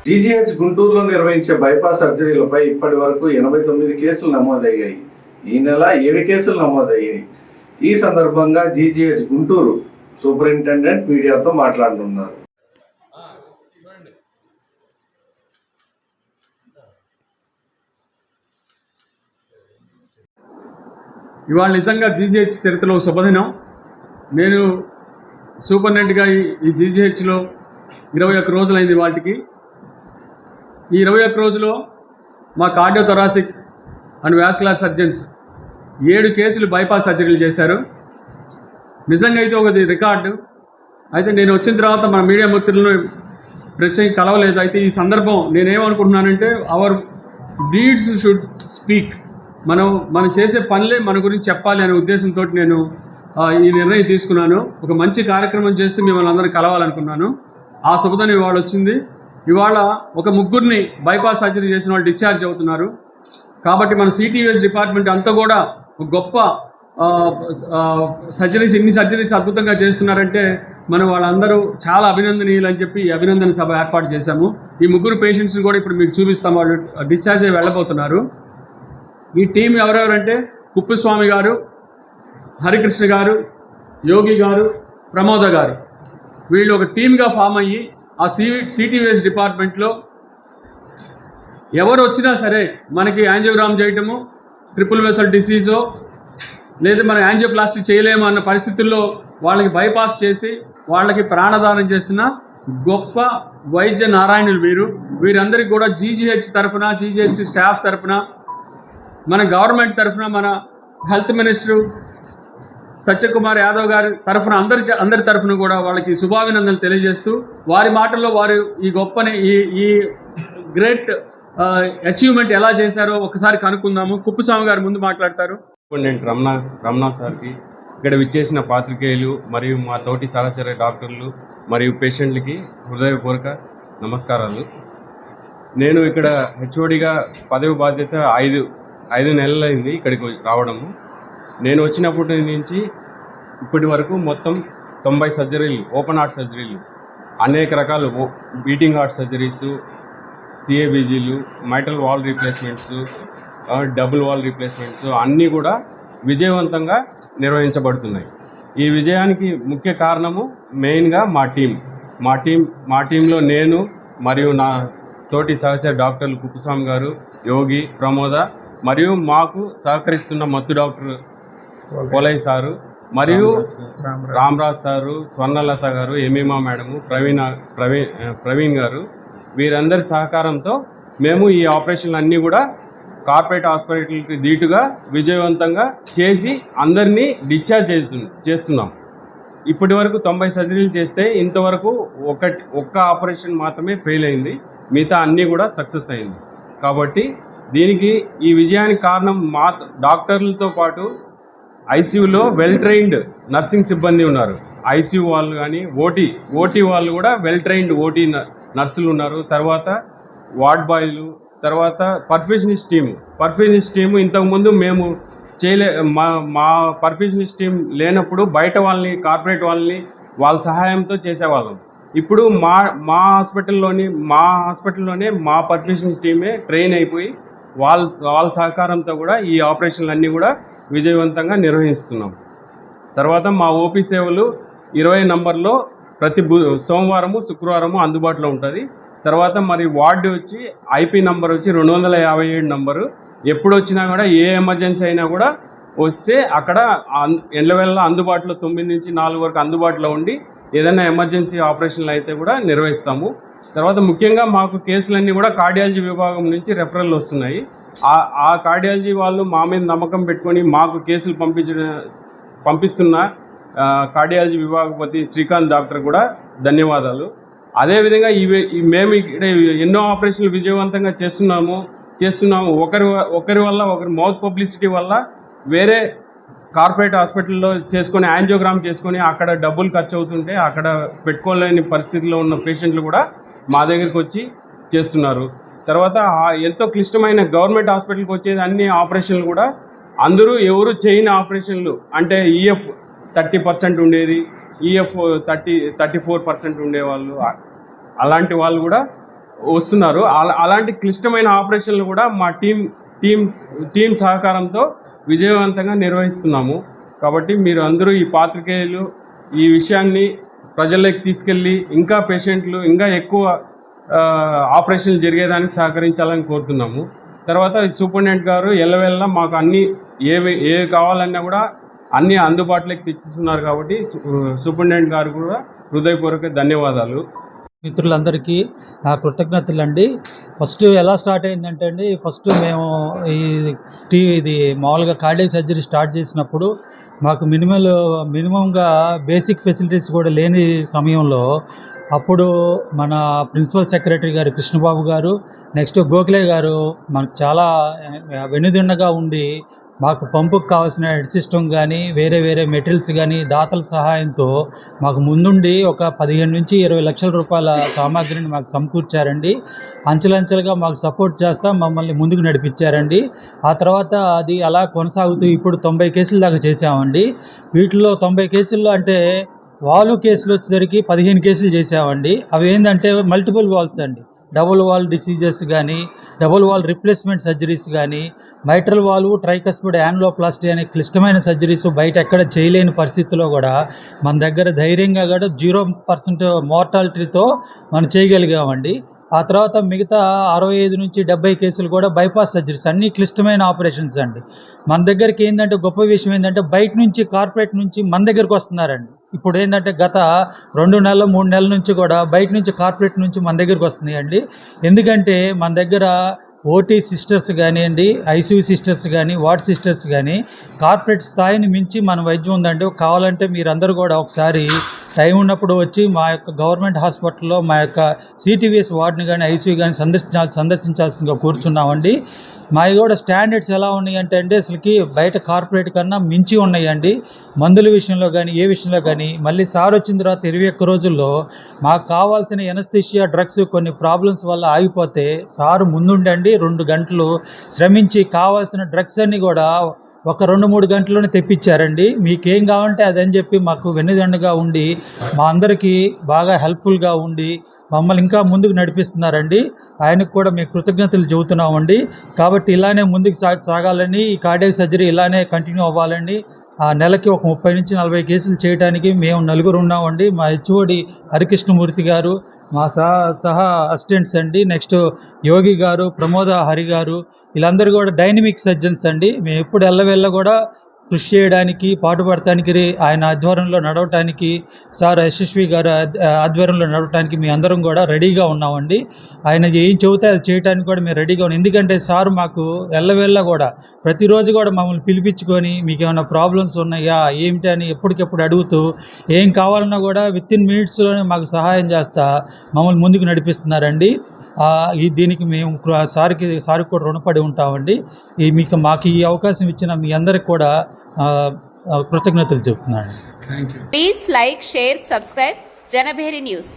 GGH గుంటూరులో నిర్వహించే bypass సర్జరీలపై ఇప్పటి వరకు 89 కేసులు నమోదయ్యాయి. ఈ నెల 7 కేసులు నమోదయ్యాయి. ఈ సందర్భంగా జీజీహెచ్ గుంటూరు సూపరింటెండెంట్ మీడియాతో మాట్లాడుతున్నారు. ఇవాళ నిజంగా జీజీహెచ్ చరిత్రలో శుభదినం. నేను సూపరింటెండెంట్గా ఈ జీజీహెచ్లో 21 రోజులైంది. వాటికి ఈ 21 రోజుల్లో మా కార్డియోథొరాసిక్ అండ్ వాస్కులర్ సర్జన్స్ 7 కేసులు బైపాస్ సర్జరీలు చేశారు. నిజంగా అయితే ఒకటి రికార్డు. అయితే నేను వచ్చిన తర్వాత మన మీడియా మిత్రులను ప్రత్యేకంగా కలవలేదు. అయితే ఈ సందర్భం నేనేమనుకుంటున్నానంటే అవర్ డీడ్స్ షుడ్ స్పీక్. మనం చేసే పనులే మన గురించి చెప్పాలి అనే ఉద్దేశంతో నేను ఈ నిర్ణయం తీసుకున్నాను. ఒక మంచి కార్యక్రమం చేస్తూ మిమ్మల్ని అందరూ కలవాలనుకున్నాను. ఆ శుభదినం ఇవాళ వచ్చింది. ఇవాళ ఒక ముగ్గురిని బైపాస్ సర్జరీ చేసిన వాళ్ళు డిశ్చార్జ్ అవుతున్నారు. కాబట్టి మన సిటీయూఎస్ డిపార్ట్మెంట్ అంతా కూడా ఒక గొప్ప ఇన్ని సర్జరీస్ అద్భుతంగా చేస్తున్నారంటే మనం వాళ్ళందరూ చాలా అభినందనీయులు అని చెప్పి ఈ అభినందన సభ ఏర్పాటు చేశాము. ఈ ముగ్గురు పేషెంట్స్ని కూడా ఇప్పుడు మీకు చూపిస్తాం. వాళ్ళు డిశ్చార్జ్ అయ్యి వెళ్ళబోతున్నారు. ఈ టీం ఎవరెవరంటే కుప్పస్వామి గారు, హరికృష్ణ గారు, యోగి గారు, ప్రమోద గారు, వీళ్ళు ఒక టీమ్గా ఫామ్ అయ్యి ఆ సిటీయూఎస్ డిపార్ట్మెంట్లో ఎవరు వచ్చినా సరే మనకి యాంజియోగ్రామ్ చేయటము, ట్రిపుల్ వెసల్ డిసీజో లేదా మనం యాంజియోప్లాస్టీ చేయలేము అన్న పరిస్థితుల్లో వాళ్ళకి బైపాస్ చేసి వాళ్ళకి ప్రాణదానం చేస్తున్న గొప్ప వైద్య నారాయణులు వీరందరికీ కూడా జీజీహెచ్ తరఫున, జీజీహెచ్ స్టాఫ్ తరఫున, మన గవర్నమెంట్ తరఫున, మన హెల్త్ మినిస్టర్ సత్యకుమార్ యాదవ్ గారి తరఫున అందరి తరఫున కూడా వాళ్ళకి శుభాభినందనలు తెలియజేస్తూ వారి మాటల్లో వారు ఈ గొప్పని ఈ గ్రేట్ అచీవ్మెంట్ ఎలా చేశారో ఒకసారి కనుక్కుందాము. కుప్పస్వామి గారు ముందు మాట్లాడతారు. రమణ సార్కి, ఇక్కడ విచ్చేసిన పాత్రికేయులు మరియు మా తోటి సహచర డాక్టర్లు మరియు పేషెంట్లకి హృదయపూర్వక నమస్కారాలు. నేను ఇక్కడ హెచ్ఓడిగా పదవి బాధ్యత 5 నెలలైంది ఇక్కడికి రావడము. నేను వచ్చినప్పటి నుంచి ఇప్పటి వరకు మొత్తం 90 సర్జరీలు, ఓపెన్ హార్ట్ సర్జరీలు, అనేక రకాల బీటింగ్ హార్ట్ సర్జరీసు, సిఏబీజీలు, mitral valve replacements, double valve replacements అన్నీ కూడా విజయవంతంగా నిర్వహించబడుతున్నాయి. ఈ విజయానికి ముఖ్య కారణము మెయిన్గా మా టీంలో నేను మరియు నా తోటి సహచర డాక్టర్లు కుప్పస్వామి గారు, యోగి, ప్రమోద మరియు మాకు సహకరిస్తున్న మత్తు డాక్టర్ పోలయ్య సారు మరియు రామరాజ్ సారు, స్వర్ణలత గారు, ఎమీమా మేడము, ప్రవీణ్ గారు, వీరందరి సహకారంతో మేము ఈ ఆపరేషన్లు అన్నీ కూడా కార్పొరేట్ హాస్పిటల్కి ధీటుగా విజయవంతంగా చేసి అందరినీ డిశ్చార్జ్ చేస్తున్నాం. ఇప్పటి వరకు 90 సర్జరీలు చేస్తే ఇంతవరకు ఒక్క ఆపరేషన్ మాత్రమే ఫెయిల్ అయింది. మిగతా అన్నీ కూడా సక్సెస్ అయింది. కాబట్టి దీనికి ఈ విజయానికి కారణం మా డాక్టర్లతో పాటు ఐసీయూలో వెల్ ట్రైన్డ్ నర్సింగ్ సిబ్బంది ఉన్నారు. ఐసీయూ వాళ్ళు కానీ ఓటీ వాళ్ళు కూడా వెల్ ట్రైన్డ్ ఓటీ నర్సులు ఉన్నారు. తర్వాత వార్డ్ బాయ్లు, తర్వాత పర్ఫ్యూషనిస్ట్ టీము ఇంతకుముందు మేము మా పర్ఫ్యూషనిస్ట్ టీం లేనప్పుడు బయట వాళ్ళని, కార్పొరేట్ వాళ్ళని వాళ్ళ సహాయంతో చేసేవాళ్ళం. ఇప్పుడు మా హాస్పిటల్లోనే మా పర్ఫ్యూషనిస్ట్ టీమే ట్రైన్ అయిపోయి వాళ్ళ సహకారంతో కూడా ఈ ఆపరేషన్లు అన్నీ కూడా విజయవంతంగా నిర్వహిస్తున్నాం. తర్వాత మా ఓపీ సేవలు 20 నంబర్లో ప్రతి సోమవారము, శుక్రవారము అందుబాటులో ఉంటుంది. తర్వాత మరి వార్డు వచ్చి ఐపీ నంబర్ వచ్చి 257 నంబరు. ఎప్పుడు వచ్చినా కూడా ఏ ఎమర్జెన్సీ అయినా కూడా వస్తే అక్కడ ఎల్లవేళ అందుబాటులో 9 నుంచి 4 వరకు అందుబాటులో ఉండి ఏదైనా ఎమర్జెన్సీ ఆపరేషన్లు అయితే కూడా నిర్వహిస్తాము. తర్వాత ముఖ్యంగా మాకు కేసులన్నీ కూడా కార్డియాలజీ విభాగం నుంచి రెఫరల్ వస్తున్నాయి. ఆ కార్డియాలజీ వాళ్ళు మా మీద నమ్మకం పెట్టుకొని మాకు కేసులు పంపిస్తున్న కార్డియాలజీ విభాగపతి శ్రీకాంత్ డాక్టర్ కూడా ధన్యవాదాలు. అదేవిధంగా మేము ఇక్కడ ఎన్నో ఆపరేషన్లు విజయవంతంగా చేస్తున్నాము. ఒకరి వల్ల ఒకరి మౌత్ పబ్లిసిటీ వల్ల వేరే కార్పొరేట్ హాస్పిటల్లో చేసుకొని యాంజియోగ్రామ్ చేసుకొని అక్కడ డబ్బులు ఖర్చు అవుతుంటే అక్కడ పెట్టుకోలేని పరిస్థితిలో ఉన్న పేషెంట్లు కూడా మా దగ్గరికి వచ్చి చేస్తున్నారు. తర్వాత ఎంతో క్లిష్టమైన గవర్నమెంట్ హాస్పిటల్కి వచ్చేది అన్ని ఆపరేషన్లు కూడా అందరూ ఎవరు చేయని ఆపరేషన్లు, అంటే ఈఎఫ్ 30% ఉండేది, ఈఎఫ్ 34% ఉండేవాళ్ళు, అలాంటి వాళ్ళు కూడా వస్తున్నారు. అలాంటి క్లిష్టమైన ఆపరేషన్లు కూడా మా టీం సహకారంతో విజయవంతంగా నిర్వహిస్తున్నాము. కాబట్టి మీరు అందరూ ఈ పాత్రికేయులు ఈ విషయాన్ని ప్రజల్లోకి తీసుకెళ్ళి ఇంకా పేషెంట్లు ఇంకా ఎక్కువ ఆపరేషన్లు జరిగేదానికి సహకరించాలని కోరుతున్నాము. తర్వాత సూపరింటెండెంట్ గారు ఎల్లవెల్లా మాకు అన్ని ఏ కావాలన్నా కూడా అన్ని అందుబాటులోకి తెచ్చిస్తున్నారు. కాబట్టి సూపరింటెండెంట్ గారు కూడా హృదయపూర్వక ధన్యవాదాలు. మిత్రులందరికీ నా కృతజ్ఞతలు అండి. ఫస్ట్ ఎలా స్టార్ట్ అయిందంటే అండి, ఫస్ట్ మేము ఇది మామూలుగా కార్డియాక్ సర్జరీ స్టార్ట్ చేసినప్పుడు మాకు మినిమంగా బేసిక్ ఫెసిలిటీస్ కూడా లేని సమయంలో అప్పుడు మన ప్రిన్సిపల్ సెక్రటరీ గారు కృష్ణబాబు గారు, నెక్స్ట్ గోఖలే గారు మనకు చాలా వెన్నుదిన్నగా ఉండి మాకు పంపుకు కావాల్సిన హెడ్ సిస్టమ్ కానీ వేరే మెటీరియల్స్ కానీ దాతల సహాయంతో మాకు ముందుండి ఒక 15 నుంచి 20 లక్షల రూపాయల సామాగ్రిని మాకు సమకూర్చారండి. అంచెలంచెలుగా మాకు సపోర్ట్ చేస్తా మమ్మల్ని ముందుకు నడిపించారండి. ఆ తర్వాత అది అలా కొనసాగుతూ ఇప్పుడు 90 కేసుల దాకా చేసామండి. వీటిలో 90 కేసుల్లో అంటే వాల్వ్ కేసులు వచ్చేసరికి 15 కేసులు చేసామండి. అవి ఏంటంటే మల్టిపుల్ వాల్వ్స్ అండి. డబుల్ వాల్ డిసీజెస్ కానీ, డబుల్ వాల్ రిప్లేస్మెంట్ సర్జరీస్ కానీ, మైట్రల్ వాల్వ్ ట్రైకస్పిడ్ యాన్యులోప్లాస్టీ అనే క్లిష్టమైన సర్జరీస్ బయట ఎక్కడ చేయలేని పరిస్థితుల్లో కూడా మన దగ్గర ధైర్యంగా కూడా 0% మోర్టాలిటీతో మనం చేయగలిగామండి. ఆ తర్వాత మిగతా 65 నుంచి 70 కేసులు కూడా బైపాస్ సర్జరీస్, అన్నీ క్లిష్టమైన ఆపరేషన్స్ అండి. మన దగ్గరికి ఏంటంటే గొప్ప విషయం ఏంటంటే బయట నుంచి కార్పొరేట్ నుంచి మన దగ్గరికి వస్తున్నారండి. ఇప్పుడు ఏంటంటే గత 2 నెలలు 3 నెలల నుంచి కూడా బయట నుంచి కార్పొరేట్ నుంచి మన దగ్గరికి వస్తున్నాయండి. ఎందుకంటే మన దగ్గర ఓటీ సిస్టర్స్ కానివ్వండి, ఐసీయూ సిస్టర్స్ కానీ, వార్డ్ సిస్టర్స్ కానీ కార్పొరేట్ స్థాయిని మించి మన వైద్యం ఉందండి. కావాలంటే మీరందరూ కూడా ఒకసారి టైం ఉన్నప్పుడు వచ్చి మా యొక్క గవర్నమెంట్ హాస్పిటల్లో మా యొక్క సిటీవీఎస్ వార్డుని కానీ ఐసీయూ కానీ సందర్శించాల్సిందిగా కూర్చున్నామండి. మావి కూడా స్టాండర్డ్స్ ఎలా ఉన్నాయంటే అండి అసలుకి బయట కార్పొరేట్ కన్నా మించి ఉన్నాయండి. మందుల విషయంలో కానీ ఏ విషయంలో కానీ. మళ్ళీ సార్ వచ్చిన తర్వాత 21 రోజుల్లో మాకు కావాల్సిన ఎనస్థీషియా డ్రగ్స్ కొన్ని ప్రాబ్లమ్స్ వల్ల ఆగిపోతే సారు ముందుండండి 2 గంటలు శ్రమించి కావాల్సిన డ్రగ్స్ అన్నీ కూడా ఒక 2-3 గంటల్లోనే తెప్పించారండి. మీకేం కావాలంటే అదని చెప్పి మాకు వెన్నుదండగా ఉండి మా అందరికీ బాగా హెల్ప్ఫుల్గా ఉండి మమ్మల్ని ఇంకా ముందుకు నడిపిస్తున్నారండి. ఆయనకు కూడా మేము కృతజ్ఞతలు చెబుతున్నామండి. కాబట్టి ఇలానే ముందుకు సాగాలని, ఈ కార్డియాక్ సర్జరీ ఇలానే కంటిన్యూ అవ్వాలండి. ఆ నెలకి ఒక 30 నుంచి 40 కేసులు చేయడానికి మేము 4 ఉన్నామండి. మా హెచ్ఓడి హరికృష్ణమూర్తి గారు, మా సహా అసిస్టెంట్స్ అండి, నెక్స్ట్ యోగి గారు, ప్రమోద హరి గారు, వీళ్ళందరూ కూడా డైనమిక్ సర్జన్స్ అండి. మేము ఎప్పుడు ఎల్లవెల్ల కూడా కృషి చేయడానికి పాటుపడటానికి ఆయన ఆధ్వర్యంలో నడవటానికి సార్ యశస్వి గారు ఆధ్వర్యంలో నడవటానికి మీ అందరం కూడా రెడీగా ఉన్నామండి. ఆయన ఏం చెబితే అది చేయడానికి కూడా మేము రెడీగా ఉన్నాం. ఎందుకంటే సార్ మాకు ఎల్లవెల్ల కూడా ప్రతిరోజు కూడా మమ్మల్ని పిలిపించుకొని మీకు ఏమైనా ప్రాబ్లమ్స్ ఉన్నాయా ఏమిటి అని ఎప్పటికెప్పుడు అడుగుతూ ఏం కావాలన్నా కూడా వితిన్ మినిట్స్లోనే మాకు సహాయం చేస్తా మమ్మల్ని ముందుకు నడిపిస్తున్నారండి. దీనికి మేము సార్కి కూడా రుణపడి ఉంటామండి. మాకు ఈ అవకాశం ఇచ్చిన మీ అందరికి కూడా కృతజ్ఞతలు చెప్తున్నాను. Thank you. Please like, share, subscribe Janabheri News.